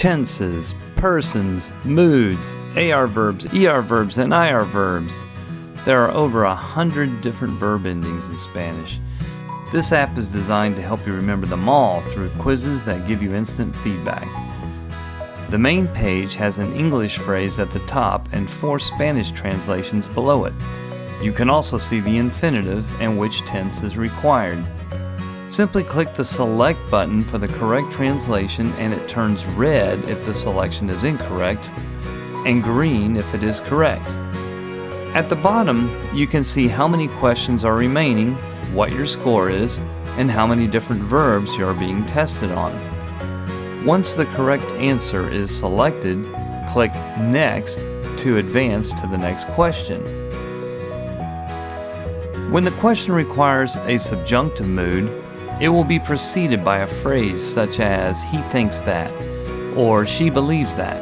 tenses, persons, moods, AR verbs, ER verbs, and IR verbs. There are over 100 different verb endings in Spanish. This app is designed to help you remember them all through quizzes that give you instant feedback. The main page has an English phrase at the top and 4 Spanish translations below it. You can also see the infinitive and which tense is required. Simply click the Select button for the correct translation and it turns red if the selection is incorrect and green if it is correct. At the bottom, you can see how many questions are remaining, what your score is, and how many different verbs you are being tested on. Once the correct answer is selected, click Next to advance to the next question. When the question requires a subjunctive mood, it will be preceded by a phrase such as "he thinks that" or "she believes that."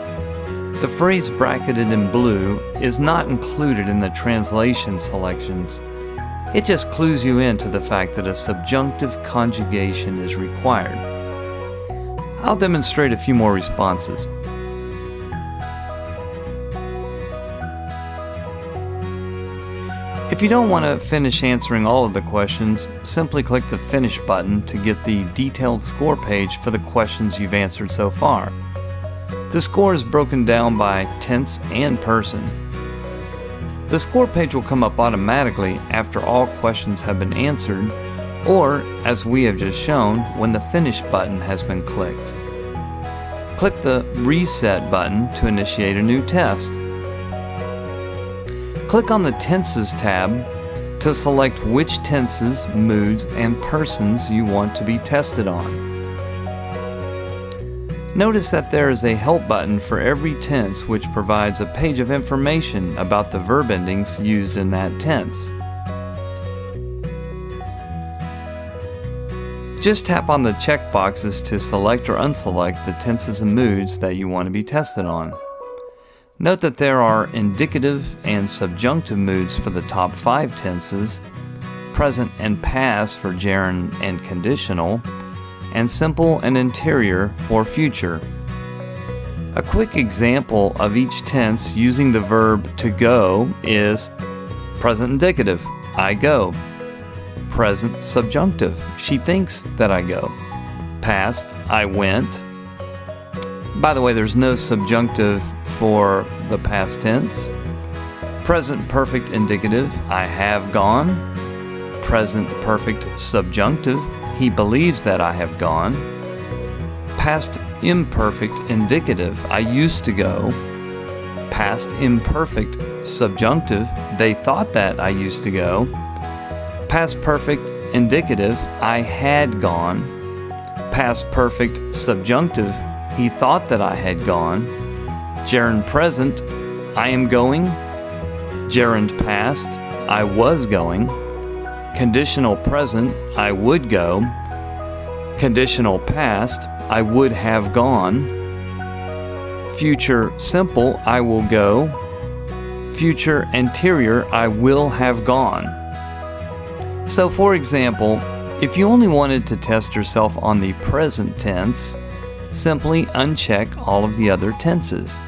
The phrase bracketed in blue is not included in the translation selections. It just clues you into the fact that a subjunctive conjugation is required. I'll demonstrate a few more responses. If you don't want to finish answering all of the questions, simply click the Finish button to get the detailed score page for the questions you've answered so far. The score is broken down by tense and person. The score page will come up automatically after all questions have been answered, or, as we have just shown, when the Finish button has been clicked. Click the Reset button to initiate a new test. Click on the Tenses tab to select which tenses, moods, and persons you want to be tested on. Notice that there is a Help button for every tense, which provides a page of information about the verb endings used in that tense. Just tap on the check boxes to select or unselect the tenses and moods that you want to be tested on. Note that there are indicative and subjunctive moods for the top 5 tenses, present and past for gerund and conditional, and simple and interior for future. A quick example of each tense using the verb to go is present indicative, I go. Present subjunctive, she thinks that I go. Past, I went. By the way, there's no subjunctive for the past tense. Present perfect indicative, I have gone. Present perfect subjunctive, he believes that I have gone. Past imperfect indicative, I used to go. Past imperfect subjunctive, they thought that I used to go. Past perfect indicative, I had gone. Past perfect subjunctive, he thought that I had gone. Gerund present, I am going. Gerund past, I was going. Conditional present, I would go. Conditional past, I would have gone. Future simple, I will go. Future anterior, I will have gone. So for example, if you only wanted to test yourself on the present tense, simply uncheck all of the other tenses.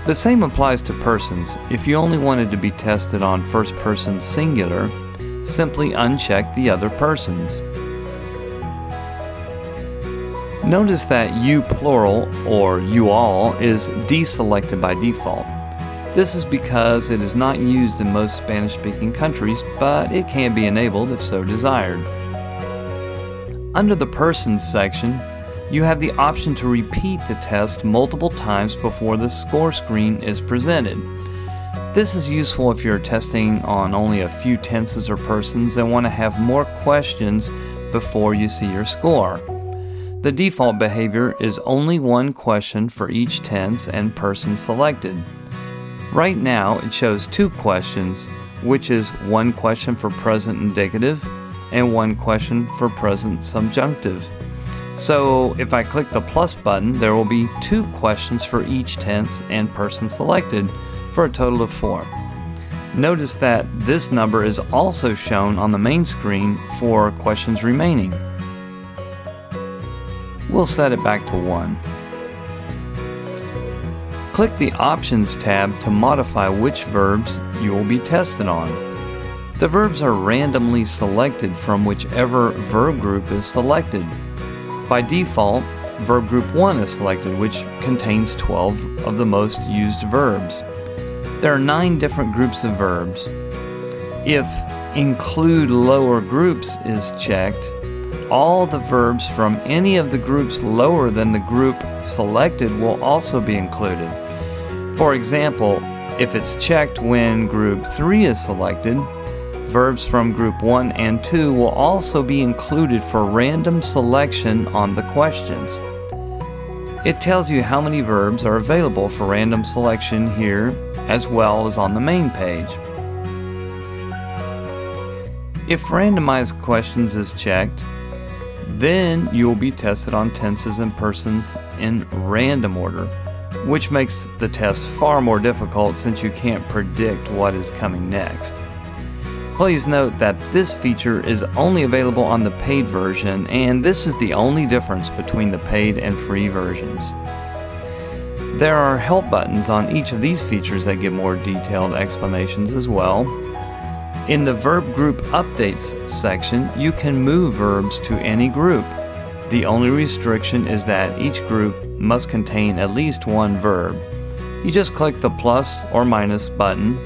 The same applies to persons. If you only wanted to be tested on first person singular, simply uncheck the other persons. Notice that you plural, or you all, is deselected by default. This is because it is not used in most Spanish-speaking countries, but it can be enabled if so desired. Under the Persons section, you have the option to repeat the test multiple times before the score screen is presented. This is useful if you're testing on only a few tenses or persons and want to have more questions before you see your score. The default behavior is only one question for each tense and person selected. Right now it shows 2 questions, which is 1 question for present indicative and 1 question for present subjunctive. So if I click the plus button, there will be 2 questions for each tense and person selected for a total of 4. Notice that this number is also shown on the main screen for questions remaining. We'll set it back to 1. Click the Options tab to modify which verbs you will be tested on. The verbs are randomly selected from whichever verb group is selected. By default, verb group 1 is selected, which contains 12 of the most used verbs. There are 9 different groups of verbs. If Include Lower Groups is checked, all the verbs from any of the groups lower than the group selected will also be included. For example, if it's checked when group 3 is selected, verbs from group 1 and 2 will also be included for random selection on the questions. It tells you how many verbs are available for random selection here, as well as on the main page. If Randomized Questions is checked, then you will be tested on tenses and persons in random order, which makes the test far more difficult since you can't predict what is coming next. Please note that this feature is only available on the paid version, and this is the only difference between the paid and free versions. There are help buttons on each of these features that give more detailed explanations as well. In the Verb Group Updates section, you can move verbs to any group. The only restriction is that each group must contain at least one verb. You just click the plus or minus button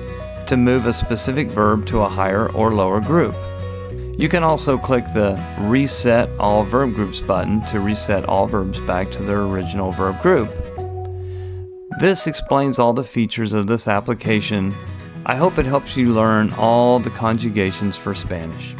to move a specific verb to a higher or lower group. You can also click the Reset All Verb Groups button to reset all verbs back to their original verb group. This explains all the features of this application. I hope it helps you learn all the conjugations for Spanish.